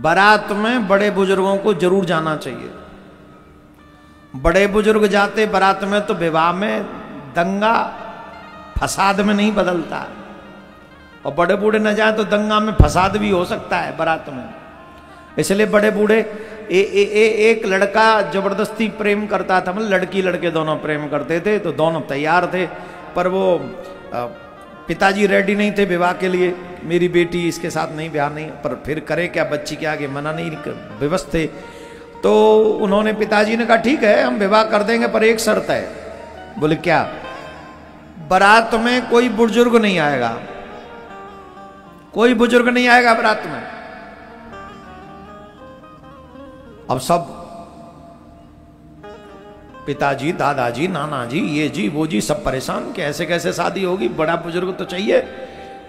बारात में बड़े बुजुर्गों को जरूर जाना चाहिए। बड़े बुजुर्ग जाते बारात में तो विवाह में दंगा फसाद में नहीं बदलता, और बड़े बूढ़े न जाए तो दंगा में फसाद भी हो सकता है बारात में। इसलिए बड़े बूढ़े एक लड़का जबरदस्ती प्रेम करता था, मतलब लड़की लड़के दोनों प्रेम करते थे, तो दोनों तैयार थे, पर वो पिताजी रेडी नहीं थे विवाह के लिए, मेरी बेटी इसके साथ नहीं, ब्याह नहीं, पर फिर करे क्या, बच्ची के आगे मना नहीं, विवश थे। तो उन्होंने पिताजी ने कहा ठीक है हम विवाह कर देंगे, पर एक शर्त है। बोले क्या? बारात में कोई बुजुर्ग नहीं आएगा, कोई बुजुर्ग नहीं आएगा बारात में। अब सब पिताजी, दादाजी, नाना जी, ये जी वो जी सब परेशान कि ऐसे कैसे शादी होगी, बड़ा बुजुर्ग तो चाहिए।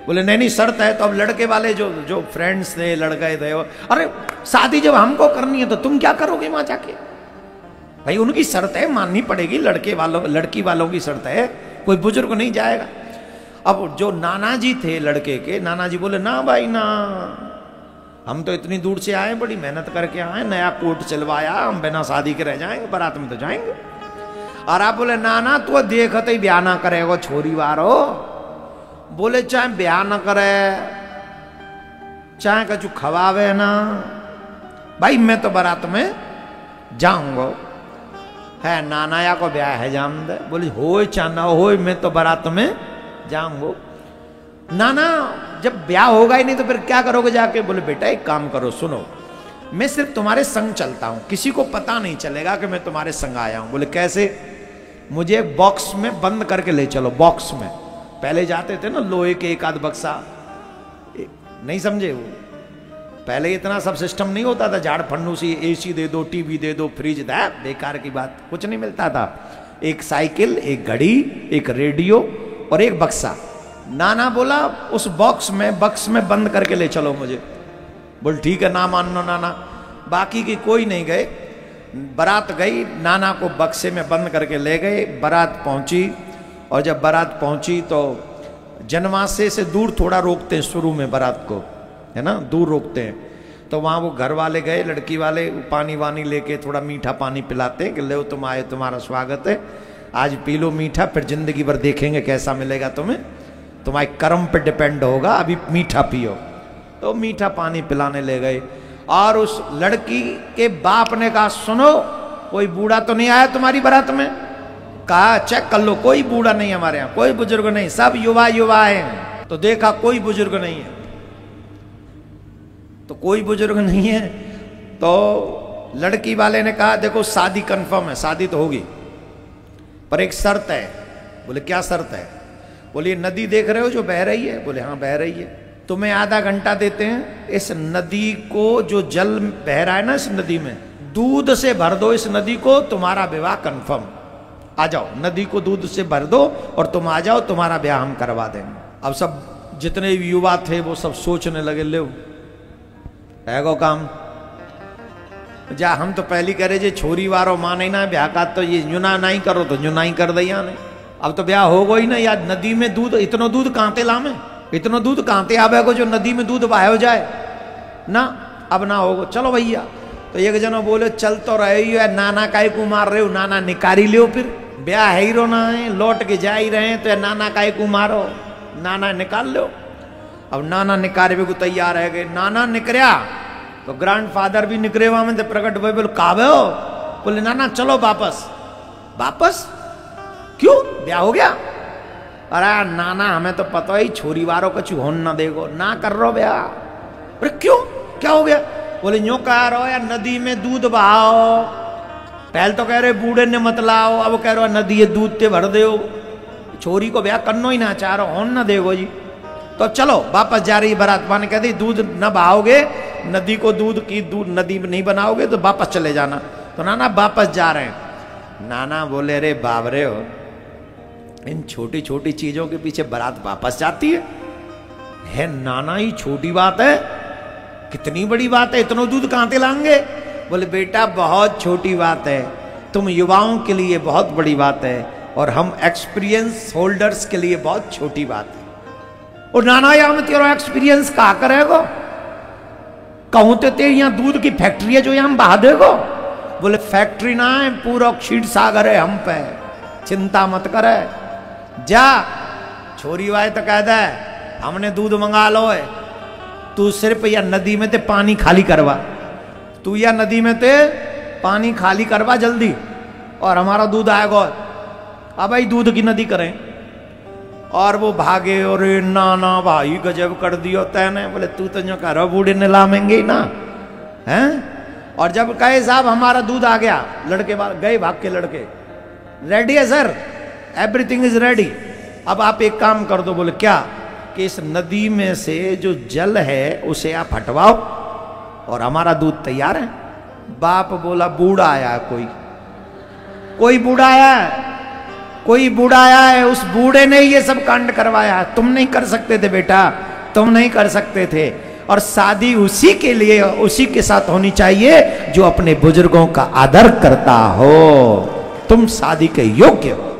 बोले नहीं नहीं शर्त है। तो अब लड़के वाले जो फ्रेंड्स थे, लड़के थे, अरे शादी जब हमको करनी है तो तुम क्या करोगे वहां जाके? भाई उनकी शर्त है, माननी पड़ेगी, लड़की वालों की शर्त है, कोई बुजुर्ग नहीं जाएगा। अब जो नाना जी थे लड़के के, नाना जी बोले ना भाई ना, हम तो इतनी दूर से आए, बड़ी मेहनत करके आए, नया कोट चलवाया, हम बिना शादी के रह जाएंगे, बारात में तो जाएंगे। और आप बोले नाना तू देखते ही ब्याह ना करेगा छोरी वारो। बोले चाहे ब्याह ना करे, चाहे कछु खवावे ना, भाई मैं तो बारात में जाऊंगा। है नानाया को ब्याह है जान दे। बोले हो चाहे ना हो, मैं तो बारात में जाऊंगा। नाना जब ब्याह होगा ही नहीं तो फिर क्या करोगे जाके? बोले बेटा एक काम करो, सुनो, मैं सिर्फ तुम्हारे संग चलता हूं, किसी को पता नहीं चलेगा कि मैं तुम्हारे संग आया हूं। बोले कैसे? मुझे एक बॉक्स में बंद करके ले चलो। बॉक्स में पहले जाते थे ना लोहे के एक आध बक्सा, नहीं समझे वो, पहले इतना सब सिस्टम नहीं होता था, झाड़ फन्नू सी एसी दे दो, टीवी दे दो, फ्रिज दे, बेकार की बात, कुछ नहीं मिलता था। एक साइकिल, एक घड़ी, एक रेडियो और एक बक्सा। नाना बोला उस बक्स में बंद करके ले चलो मुझे। बोल ठीक है ना मानो नाना। बाकी की कोई नहीं गए, बारात गई, नाना को बक्से में बंद करके ले गए। बारात पहुंची, और जब बारात पहुंची तो जनमासे से दूर थोड़ा रोकते हैं शुरू में बारात को, है ना, दूर रोकते हैं। तो वहाँ वो घर वाले गए, लड़की वाले पानी वानी लेके थोड़ा मीठा पानी पिलाते हैं कि लो तुम आए, तुम्हारा स्वागत है, आज पी लो मीठा, फिर जिंदगी भर देखेंगे कैसा मिलेगा तुम्हें, तुम्हारे कर्म पे डिपेंड होगा, अभी मीठा पियो। तो मीठा पानी पिलाने ले गए। और उस लड़की के बाप ने कहा सुनो, कोई बूढ़ा तो नहीं आया तुम्हारी बारात में? कहा चेक कर लो, कोई बूढ़ा नहीं हमारे यहाँ, कोई बुजुर्ग नहीं, सब युवा युवा हैं। तो देखा कोई बुजुर्ग नहीं है, तो कोई बुजुर्ग नहीं है। तो लड़की वाले ने कहा देखो शादी कंफर्म है, शादी तो होगी, पर एक शर्त है। बोले क्या शर्त है? बोले नदी देख रहे हो जो बह रही है? बोले हाँ बह रही है। तुम्हें आधा घंटा देते हैं, इस नदी को जो जल बह रहा है ना, इस नदी में दूध से भर दो इस नदी को, तुम्हारा विवाह कंफर्म। आ जाओ, नदी को दूध से भर दो और तुम आ जाओ, तुम्हारा ब्याह हम करवा देंगे। अब सब जितने भी युवा थे वो सब सोचने लगे, ले है काम जा, हम तो पहली करे जे छोरी वारो माने ना ब्याह का, तो ये यूना नहीं करो तो यूना ही कर दिया नहीं। अब तो ब्याह हो गई ना यार, नदी में दूध, इतनो दूध कहां लामे, इतनो दूध कहां आवे को जो नदी में दूध बहायो जाए ना, अब ना होगो, चलो भैया। तो एक जनो बोले चल तो रहे ही है, नाना काहे को मार रहे हो, नाना निकारी लियो, फिर ब्याह है ही रो ना है, लौट के जा ही रहे हैं, तो नाना काहे को मारो, नाना निकाल लो। अब नाना निकारे को तैयार है गए। नाना निकरिया तो ग्रैंड फादर भी निकरे वहां में, प्रकट भाई बोले काबे हो? बोले नाना चलो वापस। वापस क्यों, ब्याह हो गया? अरे नाना हमें तो पता ही छोरी वारों का चूहन ना देखो, ना कर रो ब्याह। अरे क्यों, क्या हो गया? बोले यूं कह रहे हो यार नदी में दूध बहाओ, पहले तो कह रहे बूढ़े ने मत लाओ, अब कह रहे नदी ये दूध ते भर दो, छोरी को ब्याह करनो ही ना चाह रहे, होन ना देखो जी। तो चलो वापस जा रही बारात, माने कहती दूध न बहाओगे, नदी को दूध नदी में नहीं बनाओगे तो वापस चले जाना। तो नाना वापस जा रहे हैं। नाना बोले अरे बाबरे हो, इन छोटी छोटी चीजों के पीछे बारात वापस जाती है नाना, ही छोटी बात है, कितनी बड़ी बात है, इतना दूध कहां से लाएंगे? बोले बेटा बहुत छोटी बात है, तुम युवाओं के लिए बहुत बड़ी बात है, और हम एक्सपीरियंस होल्डर्स के लिए बहुत छोटी बात है। और नाना या में तेरा एक्सपीरियंस कहा करेगो? कहूं तो तेरे यहाँ दूध की फैक्ट्री है जो यहाँ बहा देगो? बोले फैक्ट्री ना है, पूरा क्षीर सागर है हम पे, चिंता मत करे। जा छोरी वाए तो कह दे हमने दूध मंगा लो है, तू सिर्फ या नदी में ते पानी खाली करवा, तू या नदी में ते पानी खाली करवा जल्दी, और हमारा दूध आएगा। अब भाई दूध की नदी करें। और वो भागे और ना भाई गजब कर दियो तैने। बोले तू तो जो कह बूढ़े ने लामेंगे ना हैं। और जब कहे साहब हमारा दूध आ गया, लड़के गए भाग के लड़के, रेडी है सर, एवरीथिंग इज रेडी, अब आप एक काम कर दो। बोले क्या? कि इस नदी में से जो जल है उसे आप हटवाओ और हमारा दूध तैयार है। बाप बोला बूढ़ा आया, कोई बूढ़ा आया है, कोई बूढ़ा आया है, उस बूढ़े ने ये सब कांड करवाया, तुम नहीं कर सकते थे बेटा, तुम नहीं कर सकते थे। और शादी उसी के लिए, उसी के साथ होनी चाहिए जो अपने बुजुर्गों का आदर करता हो। तुम शादी के योग्य हो।